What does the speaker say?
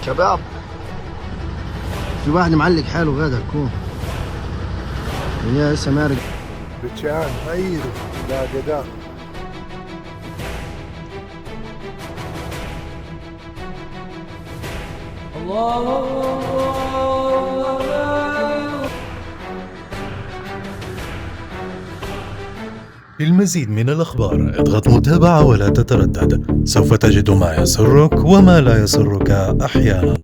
شباب، في واحد معلق حاله غدا الكون يا سمارق بتشان غيره لا قدام. للمزيد من الأخبار اضغط متابعة ولا تتردد، سوف تجد ما يسرك وما لا يسرك أحيانا.